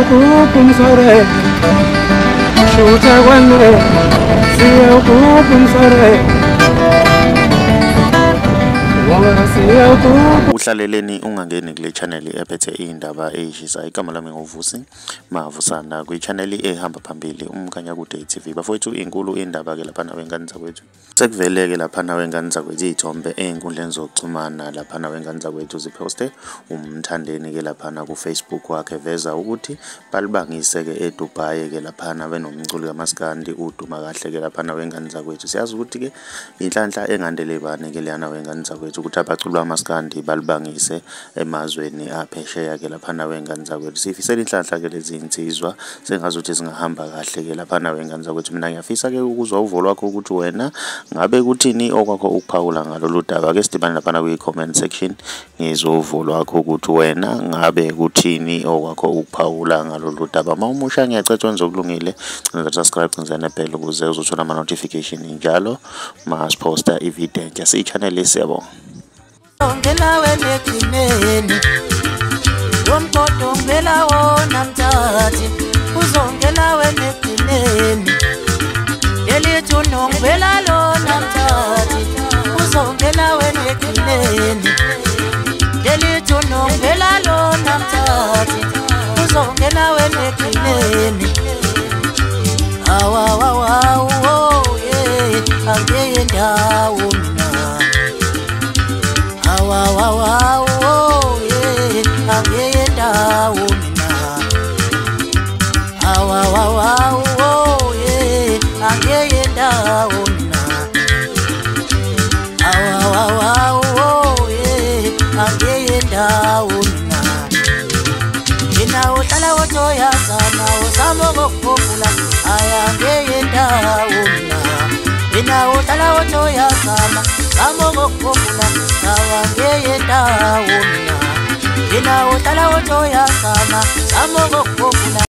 kupum sore shuta wanre siya kupum sore uhlaleleni ungangeni kule channel ephethe indaba eyishisa. Igama lami ngoVusi Mavusana kwi channel ehamba phambili uMkhanyakude TV. Bafowethu inkulu indaba ke lapha nawengane zakwethu. Sekuvele ke lapha nawengane zakwethu izithombe einkundleni zokuxhumana lapha nawengane zakwethu ziposte umthandeni ke lapha na ku Facebook wakhe veza ukuthi balibangise ke eDubai ke lapha na benomculi kaMaskandi uduma kahle ke lapha nawengane zakwethu. Siyazi ukuthi ke inhlanhla engandelebane ke lana wengane zakwethu ukuthi abaculi bamaskandi balibangise emazweni aphesheya ke lapha nawengane zakwethu. Sifisela inhlanhla ke lezi insizwa sengazuthi singahamba kahle ke lapha nawengane zakwethu. Mina ngiyafisa ke ukuzwa uvo lwakho ukuthi wena ngabe kuthini okwakho ukuphawula ngalolu daba. Ke sidibane lapha kwi comment section ngizwe uvo lwakho ukuthi wena ngabe kuthini okwakho ukuphawula ngalolu daba. Mawumusha ngiyacetshwa ngizokulungile ngenza subscribe ngenza nebell ukuze uzothola ama notification njalo masiposta ivideo entsha si channel lesiyabonga. Ongela wena ekineni womgodo ngela wona mthathi uzongela wena ekineni yelithu nongela lona mthathi uzongela wena ekineni yelithu nongela lona mthathi uzongela wena ekineni awa yeah angeye ndawo mina awa yeah angeye ndawo mina awa yeah angeye ndawo mina awa yeah angeye ndawo mina mina uhlala wotoya sana usamo kokukula ayangeye ndawo mina mina uhlala wotoya sana usamo kokukula awangeye ndawo mina mina uhlala wotoya sana usamo kokukula